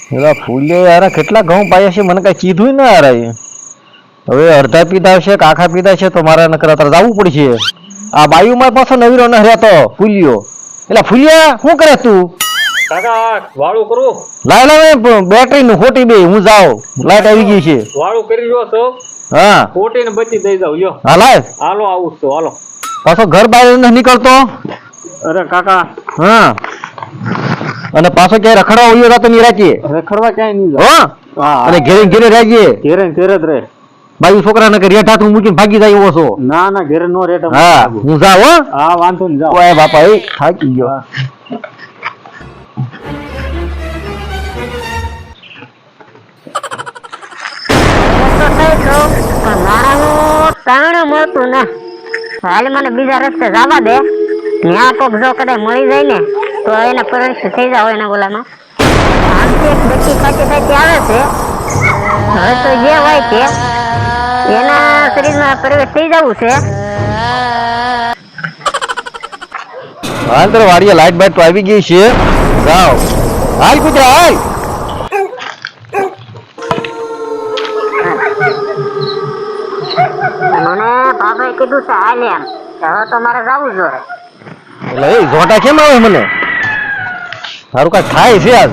એલા ફૂલ્યો યાર કેટલા ઘઉં પાયા છે મને કઈ કીધું ના યાર હવે અડધા પીધા છે કાખા પીધા છે તો મારા નકર જવું પડશે આ બાયુમાં પાછો નવીરો ન રહેતો ફૂલ્યો એલા ફૂલ્યા શું કરે તું કાકા વાળું કરું લાય લાય બેટરી નું ખોટી બે હું જાઉં લાઈટ આવી ગઈ છે વાળું કરી રહ્યો છો હા ખોટી ને બચી દઈ જાવ યો હા લાય હાલો આવું છું હાલો પાછો ઘર બહાર નથી નીકળતો અરે કાકા હા અને પાછો ક્યાંય રખડવા ઉયો રાતો ની રાખીએ રખડવા ક્યાંય નહીં હો હા અને ઘેરે ઘેરે રાખીએ ઘેરે ને ઘેરે જ રહે બાઈ છોકરા ને રેઠ હાથ મૂકીને ભાગી જાય એવો છો ના ના ઘેરે નો રેટ હા હું જાઉં હો હા વાંધો નહીં જાઓ ઓય બાપા એ થાકી ગયો મળતું ને હાલ મને બીજા રસ્તે જવા દે ત્યાં કોક જો કદાચ મળી જાય ને તો એને પરીક્ષા થઈ જાવ એના બોલામાં આમથી એક બચ્ચી ખાતી આવે છે હવે તો જે હોય તે એના શરીરમાં પ્રવેશ થઈ જવું છે હાલ તો વાડીએ લાઈટ બાઈટ તો આવી ગઈ છે જાઓ હાલ કુતરા હાલ મને બાબાએ કીધું છે હાલ એમ હવે તો મારે જવું જોઈએ એટલે એ ઝોટા કેમ આવે મને સારું કાંઈ થાય છે આજ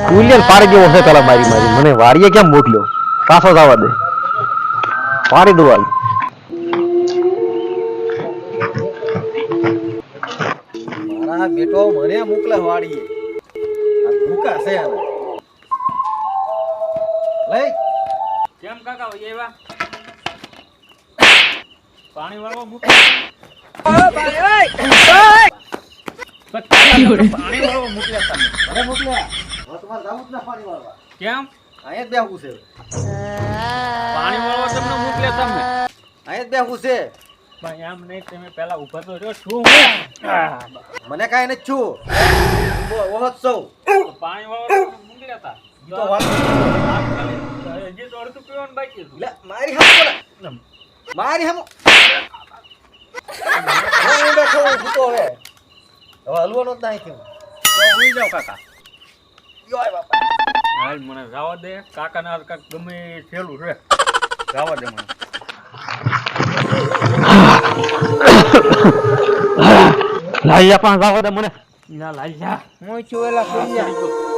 કુલિયન પાડી ગયો છે પેલા મારી મારી મને વાડીએ કેમ મોકલ્યો પાછો જવા દે પાડી દો હાલ મારા બેટો મને મોકલે વાડીએ આ ભૂકા છે આને લઈ કેમ કાકા એવા પાણી વાળવા મૂક પાણી વાળવા મોકલ્યા તમે મને મોકલ્યા હવે તમારે જાવું જ ના પાણી વાળવા કેમ અહીંયા જ બેહવું છે પાણી વાળવા તમને મોકલ્યા તમે અહીંયા જ બેહવું છે પણ એમ નહીં તમે પેલા ઉભા તો રહ્યો શું મને કાંઈ નથી છું ઓહત સૌ પાણી વાળવા મોકલ્યા હતા ઈ તો વાત હજી તો અડધું પીવાનું બાકી હતું લે મારી હામ બોલા મારી હામ હું બેઠો હું ભૂતો હવે હલવાનો જ નહીં થયું ઉઈ જાઓ કાકા યોય બાપા હાલ મને જવા દે કાકા ના કાક ગમે એ થયેલું છે જવા દે મને લાઈયા પણ જવા દે મને ના લાઈ જા હું છું એલા કુલિયા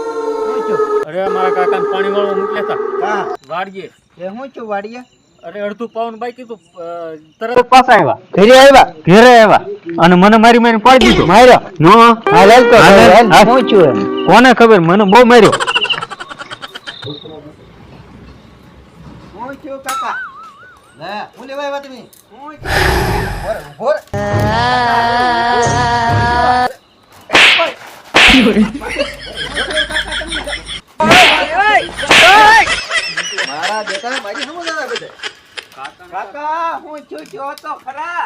અરે મારા કાકાને પાણી વાળવા મોકલ્યા હતા હા વાડીએ એ હું છું વાડીએ અરે અડધું પાવન બાકી તો તરત પાછા આવ્યા ઘેરે આવ્યા અને મને મારી મારી પાડી દીધો માર્યો નો હાલ હાલ તો હું છું એમ કોને ખબર મને બહુ માર્યો હું છું કાકા લે હું લેવા આવ્યા તમે હું ઉભો મારા બેટા મારી હમ દાદા બેટા કાકા હું છું જો તો ખરા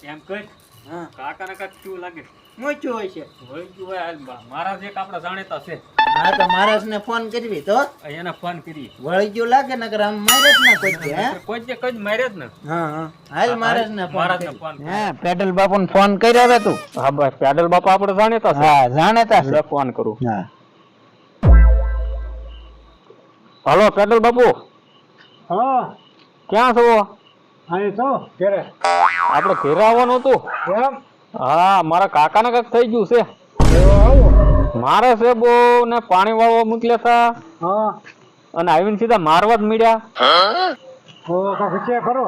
એમ કઈ હા કાકાને કાક શું લાગે હું છું હોય છે વળી ગયું હોય હાલ મારા જે આપણા જાણીતા છે હા તો મહારાજને ફોન કરવી તો એને ફોન કરી વળી ગયું લાગે ને કે આમ મારે જ ના કોઈ હે કોઈ જે કઈ મારે જ ને હા હા હાલ મહારાજને મહારાજને ફોન ફોન હે પેડલ બાપાને ફોન કર્યો હવે તું હા બસ પેડલ બાપા આપણે જાણીતા છે હા જાણેતા છે ફોન કરું હા હલો પેડલ બાપુ હા ક્યાં છો અહીં તો ક્યારે આપણે ઘેરે આવવાનું હતું કેમ હા મારા કાકાને કઈક થઈ ગયું છે મારે છે બહુ ને પાણી વાળવા મોકલ્યા હતા હા અને આવીને સીધા મારવા જ મળ્યા છે ખરો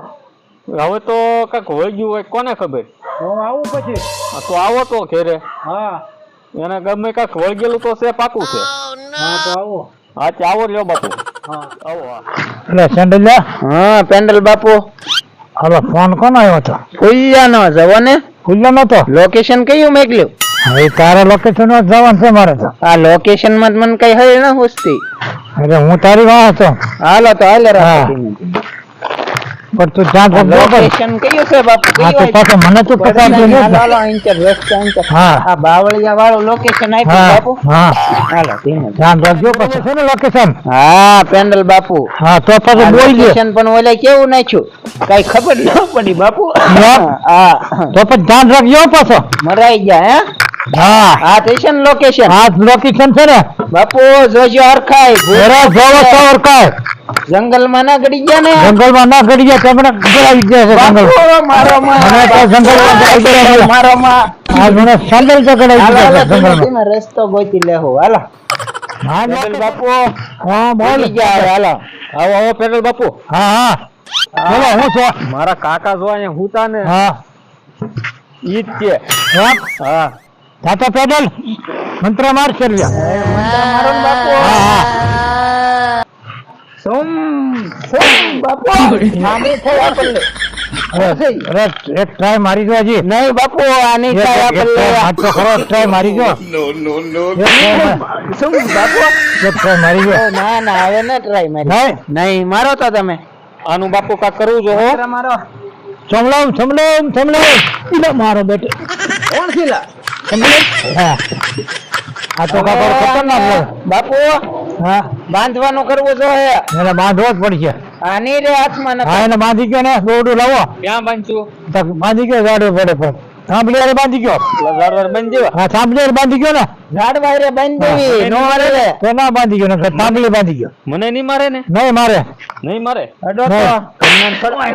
હવે તો કઈક હોઈ ગયું હોય કોને ખબર હું આવું પછી હા, તો આવો તો ઘેરે હા એને ગમે કઈક વળગેલું તો છે પાકું છે હા તો આવો હા તે આવો લ્યો બાપુ હા આવો હા એટલે સેન્ડલિયા હા પેન્ડલ બાપુ હવે ફોન કોનો આવ્યો હતો ફૂલ્યાનો જવો ને ખુલ્લો નતો લોકેશન કયું મોકલ્યું હવે તારા લોકેશન માં જવાનું છે મારે તો આ લોકેશન માં મને કઈ હે ના હુસતી એટલે હું તારી વાહ હતો હાલો તો હાલે હા. રાખો પણ તું ધ્યાન રાખજો પણ. લોકેશન કયું છે બાપુ? હા તો પાછો મને તું પકડજો ને. હાલો ઇન્ચર રસ્તા ઇન્ચર. હા. આ બાવળિયા વાળું લોકેશન આપ્યું હા બાપુ. હા હાલો ધીમે. ધ્યાન રાખજો પછી છે ને લોકેશન. હા પેન્ડલ બાપુ. હા તો પાછું બોલજે. લોકેશન પણ ઓલે કેવું નાખ્યું કઈ ખબર ન પડી બાપુ. હા. હા તો પછી ધ્યાન રાખજો પાછો. મરાઈ ગયા હે. હા આ સ્ટેશન લોકેશન આ લોકેશન છે ને. બાપુ જોજો હરખાય. જરા જોવો તો ઓળખાય. જંગલમાં ના ગડી ગયા ને જંગલમાં ના ગડી ગયા તમને ગળાવી ગયા છે જંગલ. બાપુ મારો માં મને તો જંગલમાં ગળાવી ગયા છે. મારો માં. આ મને સંદલ તો ગળાવી હાલો ગયા હાલો છે ધીમે જંગલમાં. ધીમે રસ્તો ગોતી લેહો હાલો. હા પેન્ડલ બાપુ હા બોલ. ભૂલી ગયા હવે, હાલો. આવો આવો પેડલ બાપુ. હા હા બોલો હું છો. મારા કાકા જો અહીંયા હુતા ને હા ઈ જ છે. એમ? હા તાતા પેડલ મંત્ર માર કર્યા. મારો ને બાપુ. હા હા સોમ સોમ બાપુ આની થઈ આપણને. અરે એક ટ્રાય મારી જો હજી. નહીં બાપુ આની એક થાય આપણને. હાથ તો ખરો ટ્રાય મારી જો. શું બાપુ? એક ટ્રાય મારી જો. ના ના હવે ન ટ્રાય મારી. નહીં નહીં મારો તો તમે. આનું બાપુ કાક કરવું જો હો. મંત્ર મારો. સમલામ સમલામ સમલામ ઇલા મારો બેટો. કોણ છીલા? સમલામ હા આ તો કાપડ ખતરનાક છે. બાપુ હા બાંધવાનું કરવું જોઈએ. એને બાંધવો જ પડશે. આની રે હાથમાં હા નથી. એને બાંધી ગયો ને દોરડું લાવો. ક્યાં બાંધશું? તો બાંધી ગયો જાડો પડે પણ સાંભળી બાંધી ગયો. ઝાડવાર બાંધી દેવા. હા સાંભળી બાંધી ગયો ને ઝાડવા રે બાંધી નો મારે રે. તો ના બાંધી ગયો ને સાંભળી બાંધી ગયો. મને નહીં મારે ને? નહીં મારે. નહીં મારે. અડો તો નહીં. કન્યાન ફરમાય.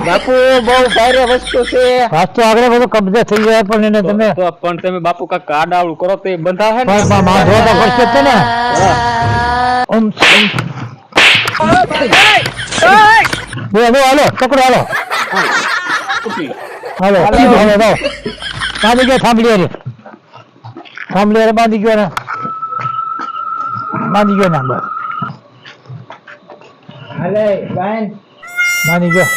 બાપુ બહુ ભારે વસ્તુ છે. આજ તો આગળ બધું કબજે થઈ જાય પણ એને તમે તો પણ તમે બાપુ કાક આડાવડું કરો તો એ બંધાશે ને. પણ બાંધવો તો પડશે જ છે ને. ઓમ હાલો પકડો હાલો હાલો હાલો બાંધી ગયો થાંભલી રે થાંભલી રે બાંધી ગયો ને બાંધી ગયો ને બસ હાલે બાંધ. બાંધી ગયો.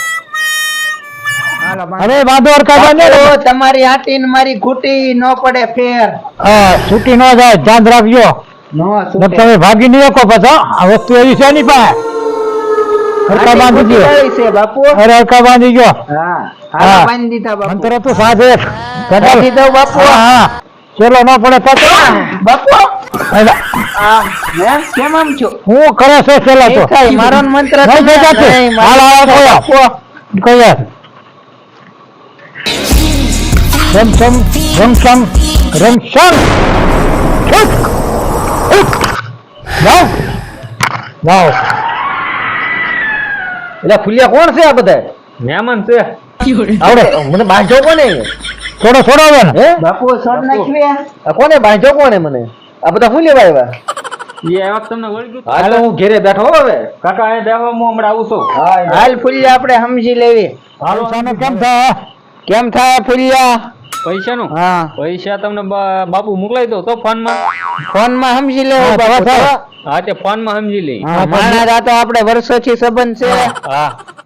હાલો બાંધ. અરે બાંધો અરકા બાંધો. બાપુ, તમારી આટી ને મારી ઘૂંટી ન પડે ફેર. હા છૂટી ન જાય ધ્યાન રાખજો. નો ને તમે ભાગી નહીં શકો પાછો આ વસ્તુ એવી છે નહીં પાસે હરકા બાંધી ગયો. છે બાપુ. અરે હરકા બાંધી ગયો. હા હા. હાલો બાંધી દીધા બાપુ. મંત્ર તો સાધે બાંધી દઉં બાપુ. હા હા ચેલો ન પડે પાછો. બાપુ અલા, આ હે કેમ આમ છો? હું કરે છે ચેલો તો નહીં થાય, મારો ને મંત્ર નહીં તમે- દેખાતું. નહીં, મારો હાલ, હાલ, મંત્ર બોલો. બાપુ. કહીએ રમ સમ રમ સમ રમ સમ ઉઠ, ઉઠ. જાઓ જાઓ. એટલે ફુલિયા કોણ છે આ બધા? મહેમાન છે. આવડે મને બાંધો કોને? થોડો થોડો આવે ને. હે બાપુ છોડ નાખવી. આ કોને બાંધો કોને મને? આ બધા ફુલિયા આવ્યા. એ આ વખત તમને વળી ગયું. હા તો હું ઘેરે બેઠો હો હવે. કાકા એ દેવા હું હમણાં આવું છું. હાલ ફુલિયા આપણે સમજી લેવી. પૈસાનો કેમ થાય? કેમ થાય ફુલિયા? પૈસાનું? હા પૈસા તમને બાપુ મોકલાઈ દો તો ફોન માં. ફોન માં સમજી લેવું હા, બાપુ. થાય. હા તે ફોન માં સમજી લઈ. હા, માણસ આ તો આપણે વર્ષોથી સંબંધ છે. હા